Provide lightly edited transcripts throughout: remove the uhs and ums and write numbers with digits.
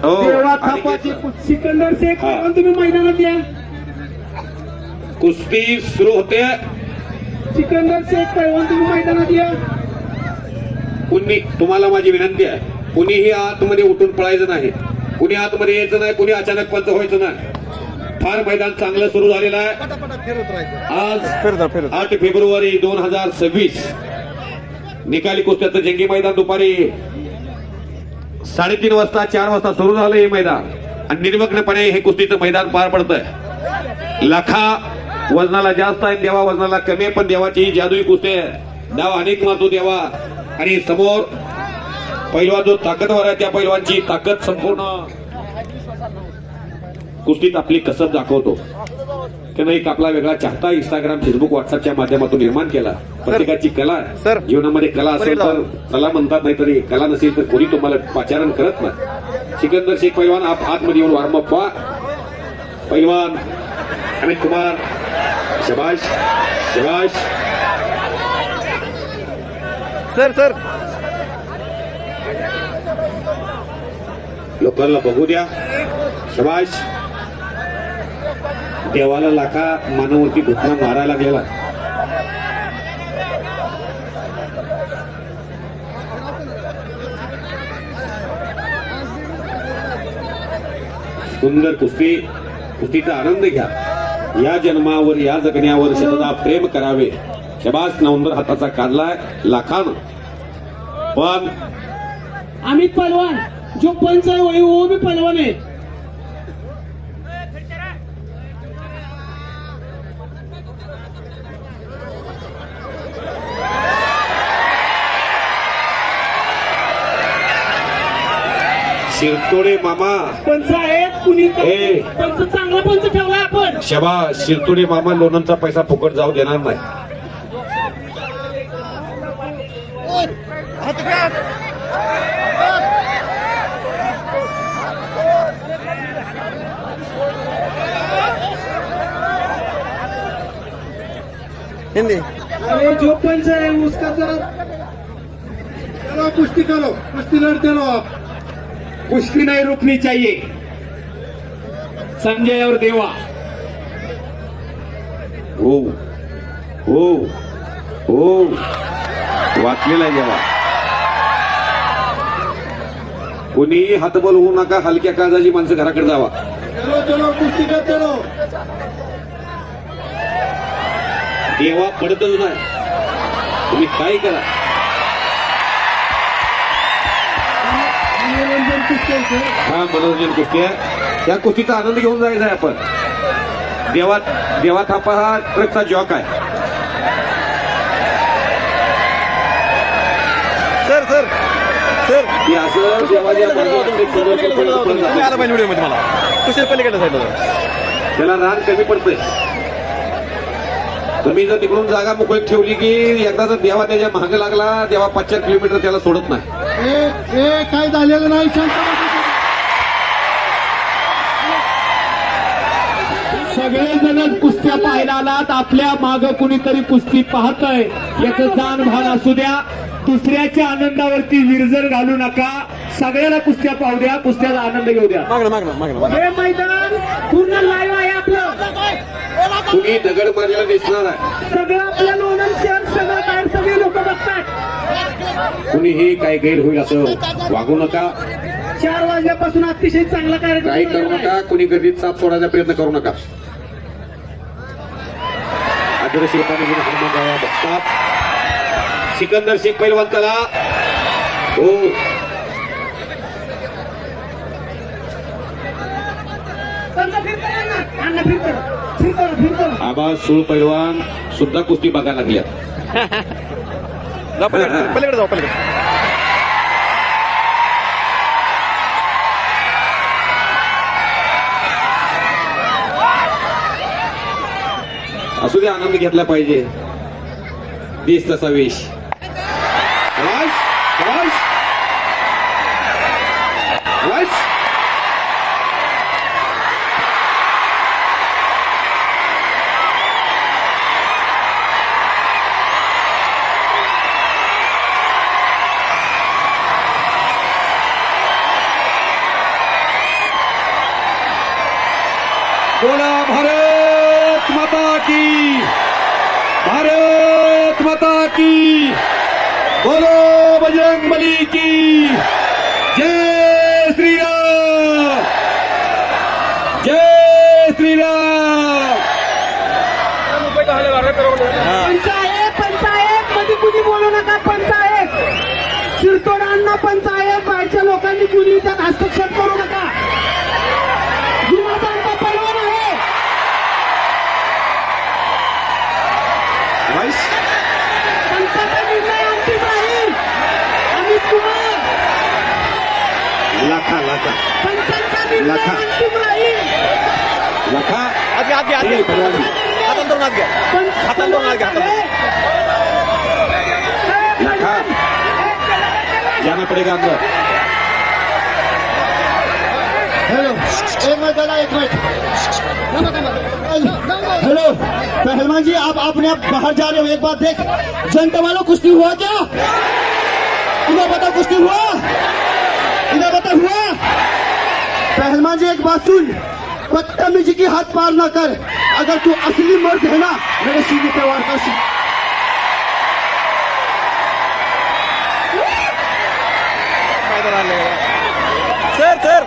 हो. देवा थापाची सिकंदर शेख पण तुम्ही मैदानात या. कुस्ती सुरू होते. सिकंदर शेख पैलवान तुम्ही मैदानात या. कुणी तुम्हाला माझी विनंती आहे, कुणीही आतमध्ये उठून पळायचं नाही, कुणी आतमध्ये यायचं नाही, कुणी अचानक पंच व्हायचं नाही. फार मैदान चांगलं सुरू झालेलं आहे. आज 8 फेब्रुवारी 2026 निकाली कुस्त्याचं जंगी मैदान दुपारी 3:30 वाजता 4 वाजता सुरू झालं हे मैदान आणि निर्विघ्नपणे हे कुस्तीचं मैदान पार पडतंय. लाखा वजनाला जास्त आहे, देवा वजनाला कमी आहे, पण देवाची ही जादुई कुस्ती आहे. डाव अनेक मारतो देवा आणि समोर पैलवान जो ताकदवर आहे त्या पैलवानची ताकद संपूर्ण कुस्तीत आपली कसब दाखवतो. त्यानं एक आपला वेगळा चाहता इंस्टाग्राम फेसबुक व्हॉट्सअपच्या माध्यमातून निर्माण केला. प्रत्येकाची कला आहे. जीवनामध्ये कला असेल तर कला म्हणतात, नाही तरी कला नसेल तर कोणी तुम्हाला पाचारण करत नाही. सिकंदर शेख पैलवान आतमध्ये येऊन वॉर्मअप व्हा. पैलवान अमित कुमार शबाश शबाश. सर लोकांना बघू द्या. शबाश. देवाला लाखा मानवरती घुटणा मारायला लागलेला. सुंदर कुस्ती, कुस्तीचा आनंद घ्या. या जन्मावर या जगण्यावर शतदा प्रेम करावे. शबास नवंदर हाताचा काढलाय लाखान. पण अमित पहलवान जो पंच है वही वो भी पहलवान है. शिरतोडे मामा पंच आहेत कुणी पंच चांगला पंच ठेवला आपण. शबास. शिरतोडे मामा लोणंदचा पैसा फुकट जाऊ देणार नाही. हिंदी. अरे जो पंच है उसका जरा चलो कुश्ती करो, कुश्ती लड़ते रहो आप. कुश्ती नहीं रुकनी चाहिए. संजय और देवा. हो हो हो वाचलेला आहे देवा. कोणीही हातबल होऊ नका. हलक्या काळजाची माणसं घराकडे जावा. चलो चलो कुश्ती करते रहो. देवा पडतच नाही. तुम्ही काय करा. मनोरंजन कुस्ती. हा मनोरंजन कुस्ती आहे. त्या कुस्तीचा आनंद घेऊन जायचा आहे आपण. देवा थापा हा ट्रकचा जॉक आहे. सर की असं देवाच्या व्हिडिओ मध्ये मला कुशल पलीकडे साईडला त्याला रान कमी पडतंय. तुम्ही जर तिकडून जागा मोकळी ठेवली की एकदा जर देवा त्याच्या महाग लागला, देवा 5-4 किलोमीटर त्याला सोडत नाही. काय झालेलं नाही. सगळेजण कुस्त्या पाहायला आलात. आपल्या माग कुणीतरी कुस्ती पाहतय याचं जाण भान असू द्या. दुसऱ्याच्या आनंदावरती विरजण घालू नका. सगळ्याला कुस्त्या पाहू द्या, कुस्त्याचा आनंद घेऊ द्या. हे मैदान पूर्ण लाईव्ह आहे आपलं. कुणी दगड मारलेला दिसणार आहे. सगळं आपल्या लोणंद शहर सगळं बाहेर सगळे लोक बघतात. कुणीही काय गैर होईल असं वागू नका. 4 वाजल्यापासून अतिशय चांगला कार्यक्रम काही करू नका. कुणी गर्दीत साप सोडायचा प्रयत्न करू नका. आदर्श लोकांनी हनुमान बघतात. सिकंदर शेख पैलवान चला. हो आबा सूळ पैलवान सुद्धा कुस्ती बघायला लागल्या. पलीकडे जाऊ पलीकडे. असू दे, आनंद घेतला पाहिजे. देश तसा वेश. बोला भारत माता की, भारत माता की, बोलो बजरंगबली की जय श्रीराम, जय श्रीराम. पंचायत मध्ये कुणी बोलू नका. पंचायत शिरतोडांना पंचायत बाहेरच्या लोकांनी कुणी त्यात हस्तक्षेप करू नका. जुनाचा आमचा पैलवान आहे. पंचाचा निर्णय अंतिम राहील. अमित कुमार लाखा लाखा पंचांचा निर्णय लाखा. अंतिम राहील. लाखा आत घ्या, आत घ्या, आत घ्या. हातात धरून आत घ्या. हातात धरून आत घ्या, हातात धरून. लाखा जाना पड़ेगा अंदर. हेलो, एक मिनट दादा, एक मिनट. हेलो पहलवान जी, आप अपने आप बाहर जा रहे हो. एक बात देख, जनता वालों कुश्ती हुआ क्या? इधर बता, कुश्ती हुआ? इधर बता, हुआ? पहलवान जी एक बात सुन, बदतमीजी की हाथ पार ना कर. अगर तू असली मर्द है ना, मेरे सीने पे वार कर. सर सर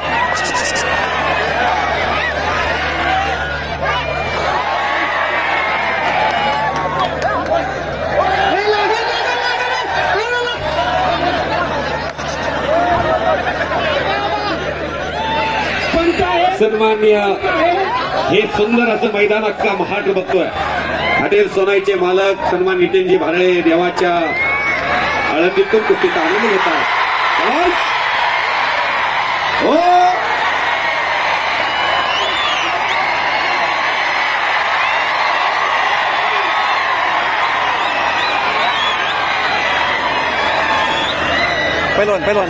सन्माननीय हे सुंदर असं मैदान अख्खा महाराष्ट्र बघतोय. हॉटेल सोनाईचे मालक सन्मान नितीनजी भारळे देवाच्या आळंदीतून कुस्तीचा आनंद घेतात. हो पैलवान पैलवान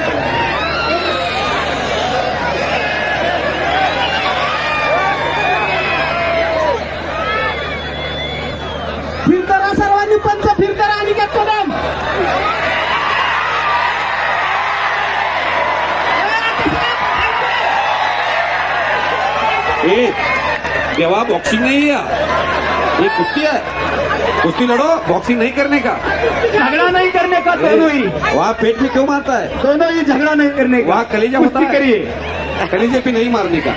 फिरताना सर्वांनी पंच फिरताना आणि काय कदम ए देवा बॉक्सिंग नहीं है, ये कुश्ती है. कुश्ती लड़ो, बॉक्सिंग नहीं करने का. झगड़ा नहीं करने का. दोनों ही वहाँ पेट में क्यों मारता है? दोनों ही झगड़ा नहीं करने का. वहाँ कलेजा होता कुश्ती है. करिए. कलेजे पे नहीं मारने का.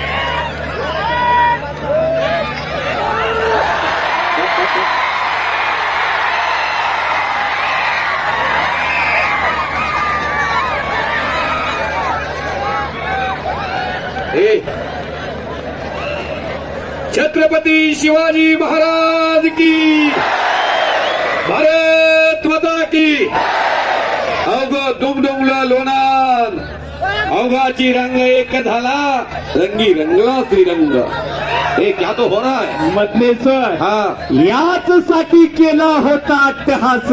ए छत्रपती शिवाजी महाराज की, भारत माता की. अवघ दुमदुमला लोणान, अवघाची रंग एक झाला, रंगी रंगला श्रीरंग. हे क्या तो हो रहा है. मधले सर हा याच साठी केला होता अट्टहास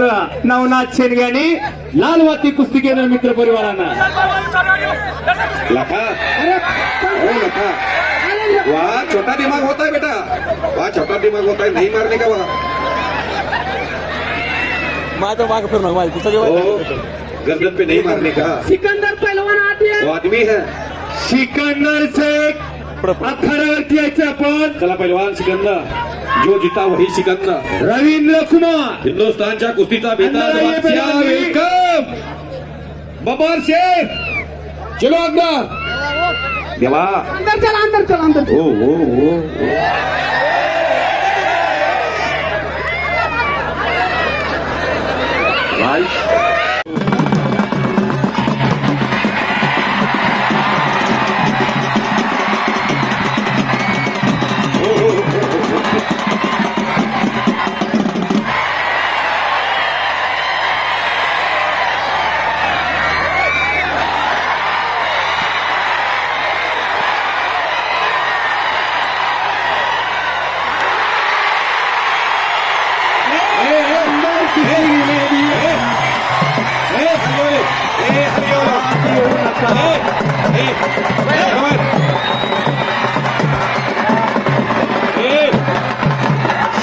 नवनाथ शेडग्याने लालवाती कुस्ती केलं मित्र परिवारांना. लखा ओ लखा, वहाँ छोटा दिमाग होता है बेटा, वहाँ छोटा दिमाग होता है, नहीं मारने का वहाँ. माझं माग फिरू नका माझी ओ सगळे गर्दन पे नहीं मारने का. सिकंदर पहलवान आते वो आदमी है. सिकंदर शेख अखाड्यावरती यायचं आपण. चला पहलवान सिकंदर, जो जीता वही सिकंदर. रवींद्र कुमार हिंदुस्थानच्या कुस्तीचा बेताज अंदर आइए, बादशाह, बेटा. वेलकम बबर शेख. चलो अंदर. देवा अंदर चला, अंदर चला, अंदर चला. ओ भाई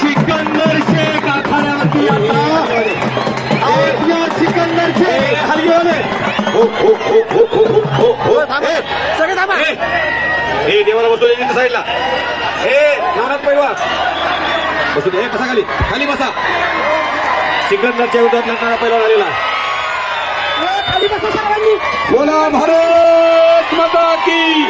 सिकंदर शेख आखाड्यावरती आता. सिकंदर शेख सगळे थांबा ए देवाला बसवले साईडला. नानात पैलवान बसू दे. बसा खाली, खाली बसा. सिकंदरच्या विरोधात लढणारा पैलवान आलेला आहे. खाली बसा सर्वांनी. बोला भारत माता की